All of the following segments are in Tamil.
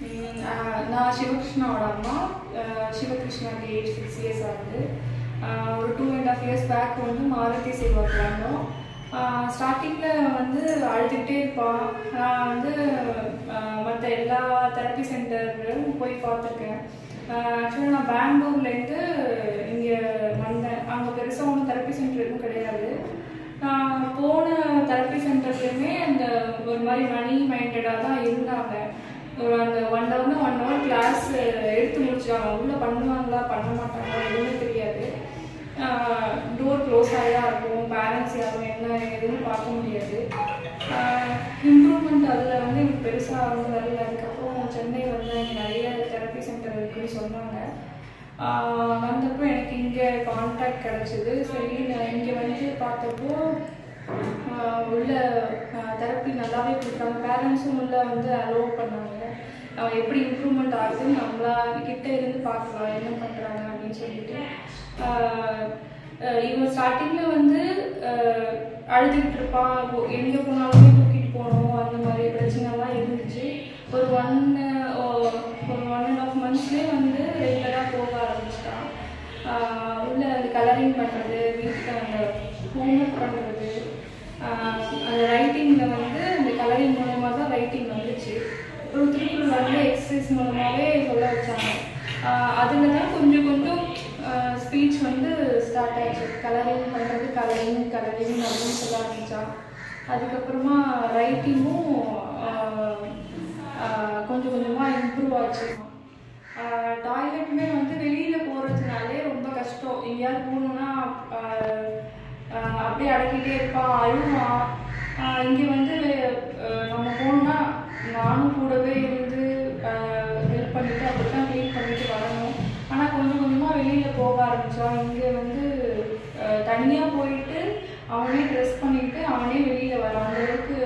நான் சிவகிருஷ்ணாவோட அம்மா. சிவகிருஷ்ணாக்கு ஏஜ் 6 இயர்ஸ் ஆகுது. ஒரு 2.5 இயர்ஸ் பேக் வந்து மாருதி சேவாக்கு வந்தோம். ஸ்டார்டிங்கில் வந்து அழுதுகிட்டே இருப்பான். நான் வந்து மற்ற எல்லா தெரப்பி சென்டர்களும் போய் பார்த்துருக்கேன். ஆக்சுவலாக நான் பெங்களூர்லேருந்து இங்கே வந்தேன். அங்கே பெருசாக ஒன்றும் தெரப்பி சென்டர் எதுவும் கிடையாது. நான் போன தெரப்பி சென்டர்லேயுமே அந்த ஒரு மாதிரி மணி மைண்டடாக தான் இருந்தாங்க. அந்த 1 hour கிளாஸ் எடுத்து முடிச்சாங்க. உள்ளே பண்ணுவாங்களா பண்ண மாட்டாங்களா எதுவுமே தெரியாது. டோர் க்ளோஸ் ஆகிதான் இருக்கும். பேரண்ட்ஸ் யாரும் என்ன எதுவும் பார்க்க முடியாது. இம்ப்ரூவ்மெண்ட் அதில் வந்து எனக்கு பெருசாக வந்து வரல. அதுக்கப்புறம் சென்னை வந்து இங்கே நிறைய தெரப்பி சென்டர் இருக்குன்னு சொன்னாங்க. வந்தப்போ எனக்கு இங்கே கான்டாக்ட் கிடச்சிது. சரி நான் இங்கே வந்து பார்த்தப்போ உள்ள தெரப்பி நல்லாவே கொடுக்குறாங்க. பேரண்ட்ஸும் உள்ள வந்து அலோவ் பண்ணாங்க. எப்படி இம்ப்ரூவ்மெண்ட் ஆகுதுன்னு நம்மளா கிட்ட இருந்து பார்க்கலாம் என்ன பண்ணுறாங்க அப்படின்னு சொல்லிட்டு. இவன் ஸ்டார்டிங்கில் வந்து அழுதுகிட்டு இருப்பான். எங்கே போனாலுமே தூக்கிட்டு போகணும். அந்த மாதிரி பிரச்சனைலாம் இருந்துச்சு. ஒரு 1.5 monthsலேயே வந்து ரெகுலராக போக ஆரம்பிச்சிட்டான். உள்ள அந்த கலரிங் பண்ணுறது, வீட்டுக்கு அந்த ஹோம்ஒர்க் பண்ணுறது, அந்த ரைட்டிங்கில் வந்து அந்த கலரிங் மூலமாக தான் ரைட்டிங் வந்துச்சு. அப்புறம் திருப்பூர் வந்து எக்ஸசைஸ் மூலமாகவே சொல்ல வச்சாங்க. அதில் தான் கொஞ்சம் கொஞ்சம் ஸ்பீச் வந்து ஸ்டார்ட் ஆகிடுச்சு. கலரிங் பண்ணுறது கலரிங் அப்படின்னு சொல்ல ஆரம்பித்தான். அதுக்கப்புறமா ரைட்டிங்கும் கொஞ்சம் கொஞ்சமாக இம்ப்ரூவ் ஆச்சு. டாய்லெட்டுமே வந்து வெளியில் போகிறதுனாலே ரொம்ப கஷ்டம். எங்கேயாவது போகணுன்னா அப்படியே அடக்கிட்டே இருப்பான், அழுவான். இங்கே வந்து நம்ம போகணுன்னா நானும் கூடவே இருந்து ஹெல்ப் பண்ணிவிட்டு அப்படி தான் க்ளீன் பண்ணிட்டு வரணும். ஆனால் கொஞ்சம் கொஞ்சமாக வெளியில் போக ஆரம்பித்தான். இங்கே வந்து தனியாக போயிட்டு அவனே ட்ரெஸ் பண்ணிவிட்டு அவனே வெளியில் வரான். அந்தளவுக்கு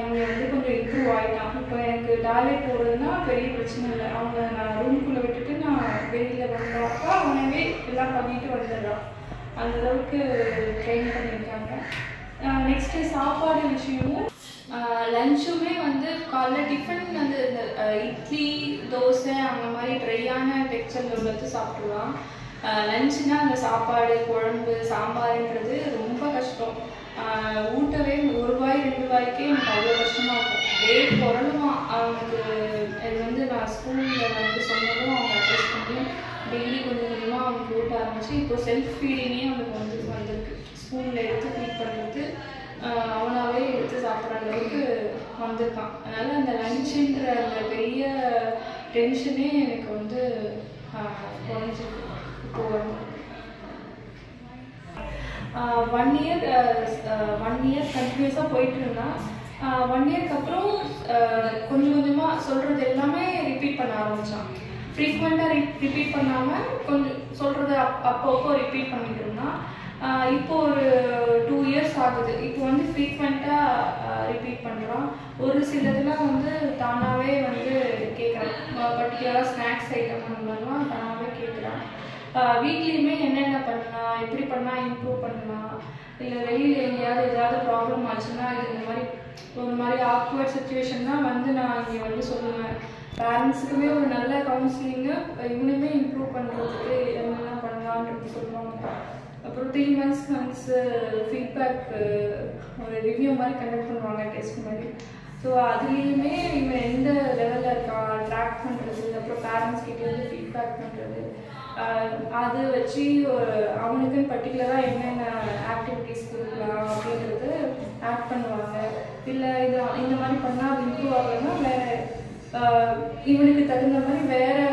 இங்கே வந்து கொஞ்சம் இம்ப்ரூவ் ஆகிட்டான். இப்போ எனக்கு டாய்லெட் போகிறதுனா பெரிய பிரச்சனை இல்லை. அவங்க நான் ரூம்குள்ளே விட்டுட்டு நான் வெளியில் வந்தாக்கா அவனவே எல்லாம் பண்ணிட்டு வந்துடுறான். அந்தளவுக்கு ட்ரெயின் பண்ணியிருக்காங்க. நெக்ஸ்ட்டு சாப்பாடு விஷயமும் லஞ்சுமே வந்து காலைல டிஃபன் வந்து இந்த இட்லி தோசை அந்த மாதிரி ட்ரையான டெக்ஸ்சரில் உள்ளது சாப்பிட்ருவான். லஞ்சுனா அந்த சாப்பாடு குழம்பு சாம்பாருன்றது ரொம்ப கஷ்டம். ஊட்டவே 1 வாய் 2 வாய்க்கே எனக்கு அவ்வளோ கஷ்டமாக இருக்கும். டேட் புரளுவான். அவனுக்கு இது வந்து நான் ஸ்கூலில் வந்து சொன்னதும் அவங்க அட்ஜஸ்ட் பண்ணி டெய்லி கொஞ்சம் கொஞ்சமாக அவனுக்கு ஊட்ட ஆரம்பிச்சு இப்போ செல்ஃப் ஃபீடிங்கே அவனுக்கு வந்திருக்கு. ஸ்கூலில் எடுத்து ஃபீட் பண்ணுறது அவனாவே எடுத்து சாப்பிட்ற அளவுக்கு வந்திருக்கான். அதனால் அந்த லஞ்சுன்ற அந்த பெரிய டென்ஷனே எனக்கு வந்து குறைஞ்சிருக்கு. இப்போ 1 year கண்டினியூஸாக போயிட்டு இருந்தான். 1 yearக்கு அப்புறம் கொஞ்சம் கொஞ்சமாக சொல்கிறது எல்லாமே ரிப்பீட் பண்ண ஆரம்பித்தான். ஃப்ரீக்வெண்ட்டாக ரிப்பீட் பண்ணாமல் கொஞ்சம் சொல்கிறது அப்பப்போ ரிப்பீட் பண்ணிட்டு இருந்தான். இப்போ ஒரு 2 years ஆகுது. இப்போ வந்து ஃப்ரீக்வெண்ட்டாக ரிப்பீட் பண்ணுறான். ஒரு சிலதெல்லாம் வந்து தானாகவே வந்து கேட்குறான். பர்டிகுலராக ஸ்நாக்ஸ் ஐட்டம் அந்த மாதிரிலாம் தானாகவே கேட்குறான். வீட்லேயுமே என்னென்ன பண்ணலாம், எப்படி பண்ணால் இம்ப்ரூவ் பண்ணலாம், இல்லை வெளியில் எங்கேயாவது ஏதாவது ப்ராப்ளம் ஆச்சுன்னா இது இந்த மாதிரி ஒரு மாதிரி ஆக்வர்ட் சுச்சுவேஷன் தான் வந்து நான் இங்கே வந்து சொல்லுவேன். பேரண்ட்ஸுக்குமே ஒரு நல்ல கவுன்சிலிங்கு இவனுமே இம்ப்ரூவ் பண்ணுறதுக்கு என்னென்ன பண்ணலான்றது சொல்லுவாங்க. அப்புறம் 3 months ஒன்ஸ் ஃபீட்பேக் ஒரு ரிவ்யூ மாதிரி கண்டக்ட் பண்ணுவாங்க, டெஸ்ட் மாதிரி. ஸோ அதுலேயுமே இவன் எந்த லெவலில் இருக்கான் ட்ராக் பண்ணுறது, அப்புறம் பேரண்ட்ஸ் கிட்டேருந்து ஃபீட்பேக் பண்ணுறது, அதை வச்சு அவனுக்குன்னு பர்டிகுலராக என்னென்ன ஆக்டிவிட்டீஸ் கொடுக்கலாம் அப்படின்றது ஆட் பண்ணுவாங்க. இல்லை இந்த மாதிரி பண்ணால் அது இம்ப்ரூவ் ஆகலைன்னா வேறு இவனுக்கு தகுந்த மாதிரி வேறு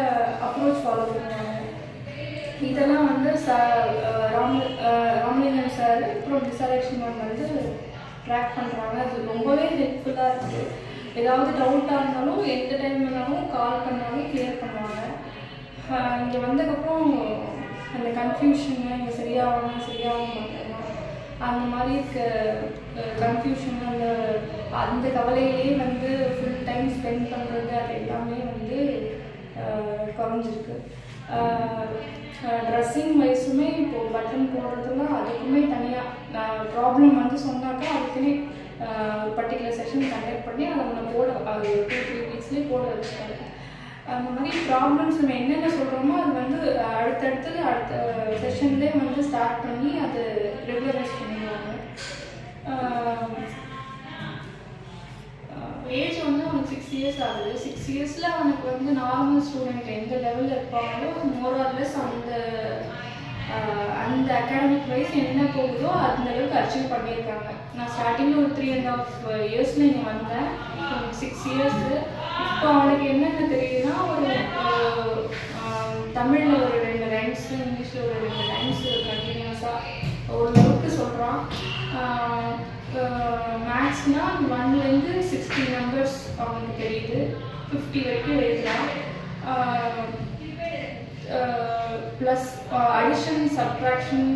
அப்ரோச் ஃபாலோ பண்ணுவாங்க. இதெல்லாம் வந்து ராமலிங்கம் சார் அப்புறம் டிசலெக்ஷன் வந்து ட்ராக் பண்ணுறாங்க. அது ரொம்பவே ஹெல்ப்ஃபுல்லாக இருக்குது. ஏதாவது டவுட்டாக இருந்தாலும் எந்த டைம் வேணாலும் கால் பண்ணாலும் கிளியர் பண்ணுவாங்க. இங்கே வந்ததுக்கப்புறம் அந்த கன்ஃபியூஷன் இங்கே சரியாக மாட்டேங்க அந்த மாதிரி இருக்க கன்ஃபியூஷன் அந்த கவலையிலே வந்து ஃபுல் டைம் ஸ்பெண்ட் பண்ணுறது அது எல்லாமே வந்து குறைஞ்சிருக்கு. ட்ரெஸ்ஸிங் வைஸுமே இப்போது பட்டன் போடுறதுலாம் அதுக்குமே தனியாக ப்ராப்ளம் வந்து சொன்னாக்கா அதுக்குன்னே பர்டிகுலர் செஷன் கண்டக்ட் பண்ணி அதை போட அது 2-3 வீக்ஸ்லேயே போட வச்சுட்டாங்க. அந்த மாதிரி ப்ராப்ளம்ஸ் நம்ம என்னென்ன சொல்கிறோமோ அது வந்து அடுத்த செஷன்லேயே வந்து ஸ்டார்ட் பண்ணி அது ரெகுலரைஸ் பண்ணிடுவாங்க. ஏஜ் வந்து அவனுக்கு 6 years ஆகுது. 6 yearsல அவனுக்கு வந்து நார்மல் ஸ்டூடெண்ட் எந்த லெவலில் இருப்பாங்களோ மோரார்லெஸ் அந்த அகாடமிக் வைஸ் என்ன போகுதோ அந்த அளவுக்கு அச்சீவ் பண்ணியிருக்காங்க. நான் ஸ்டார்டிங்கில் ஒரு 3.5 years இங்கே வந்தேன். 6 years. இப்போ அவனுக்கு என்னென்ன தெரியுதுன்னா ஒரு தமிழில் ஒரு 2 lines, இங்கிலீஷில் ஒரு 2 lines கண்டினியூஸாக ஓரளவுக்கு சொல்கிறான். மேக்ஸ்னால் 1லேருந்து 60 numbers அவனுக்கு தெரியுது. 50 வரைக்கும் எழுதுறான். ப்ளஸ் அடிஷன் சப்ட்ராக்ஷன்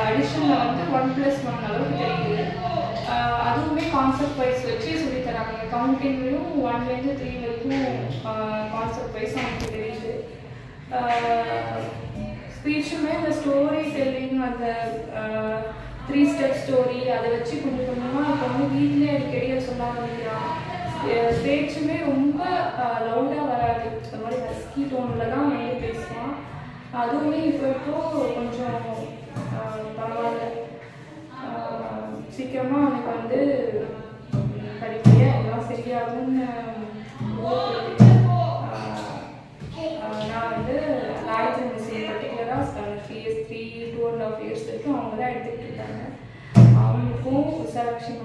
அடிஷனில் வந்து 1+1 அளவுக்கு தெரியுது. அதுவுமே கான்செப்ட் வைஸ் வச்சு சொல்லித்தராங்க. கவுண்டிங்லேயும் 1லேருந்து 3 வரைக்கும் கான்செப்ட் வைஸ் அவனுக்கு தெரியுது. ஸ்பீச்சுமே இந்த ஸ்டோரி டெல்லிங் அந்த 3 step ஸ்டோரி அதை வச்சு கொஞ்சம் கொஞ்சமாக இப்போ வந்து வீட்டிலே அடிக்கடி சொல்ல ஆரம்பிக்கிறான். பேச்சுமே ரொம்ப லவுடாக வராது. இந்த மாதிரி ஹஸ்கி டோனில் தான் வந்து பேசுவான். அதுவுமே இப்போ கொஞ்சம் பரவாயில்ல. சீக்கிரமாக அவனுக்கு வந்து படிப்படியாக எல்லாம் சரியாகும்னு நான் வந்து லாய்ட் மிஷின் பர்டிகுலராக 2.5 years வரைக்கும் அவங்க தான் எடுத்துக்கிட்டு இருக்காங்க. அவங்களுக்கும் செலக்ஷன்